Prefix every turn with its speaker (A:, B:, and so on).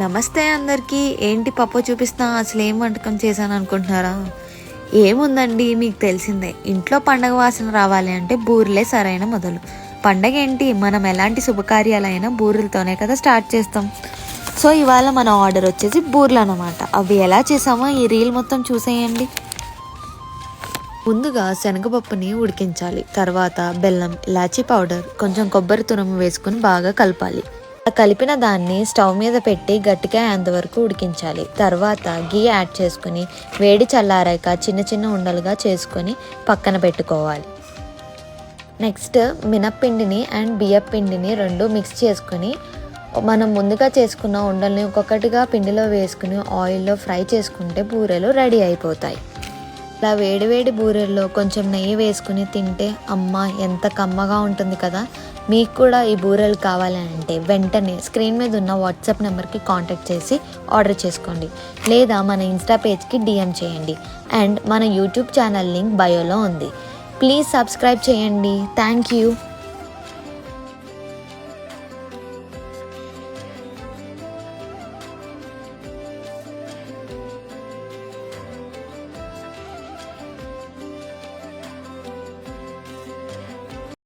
A: నమస్తే అందరికీ. ఏంటి పప్పు చూపిస్తా, అసలు ఏం వంటకం చేశాను అనుకుంటున్నారా? ఏముందండి, మీకు తెలిసిందే, ఇంట్లో పండగ వాసన రావాలి అంటే బూరెలే సరైన మొదలు. పండగ ఏంటి, మనం ఎలాంటి శుభకార్యాలైనా బూరెలతోనే కదా స్టార్ట్ చేస్తాం. సో ఇవాళ మన ఆర్డర్ వచ్చేసి బూరెలు అనమాట. అవి ఎలా చేసామో ఈ రీల్ మొత్తం చూసేయండి. ముందుగా శనగపప్పుని ఉడికించాలి. తర్వాత బెల్లం, ఇలాచీ పౌడర్, కొంచెం కొబ్బరి తురుము వేసుకుని బాగా కలపాలి. కలిపిన దాన్ని స్టవ్ మీద పెట్టి గట్టిగా అయ్యేంతవరకు ఉడికించాలి. తర్వాత గీ యాడ్ చేసుకుని వేడి చల్లారాక చిన్న చిన్న ఉండలుగా చేసుకొని పక్కన పెట్టుకోవాలి. నెక్స్ట్ మినప్పిండిని అండ్ బియ్యపిండిని రెండు మిక్స్ చేసుకుని మనం ముందుగా చేసుకున్న ఉండల్ని ఒక్కొక్కటిగా పిండిలో వేసుకుని ఆయిల్లో ఫ్రై చేసుకుంటే బూరెలు రెడీ అయిపోతాయి. ఇలా వేడివేడి బూరెల్లో కొంచెం నెయ్యి వేసుకుని తింటే అమ్మ ఎంత కమ్మగా ఉంటుంది కదా. మీకు కూడా ఈ బూరెలు కావాలి అంటే వెంటనే స్క్రీన్ మీద ఉన్న వాట్సాప్ నెంబర్కి కాంటాక్ట్ చేసి ఆర్డర్ చేసుకోండి, లేదా మన ఇన్స్టా పేజ్కి DM చేయండి. అండ్ మన యూట్యూబ్ ఛానల్ లింక్ బయోలో ఉంది. ప్లీజ్ సబ్స్క్రైబ్ చేయండి. Thank you.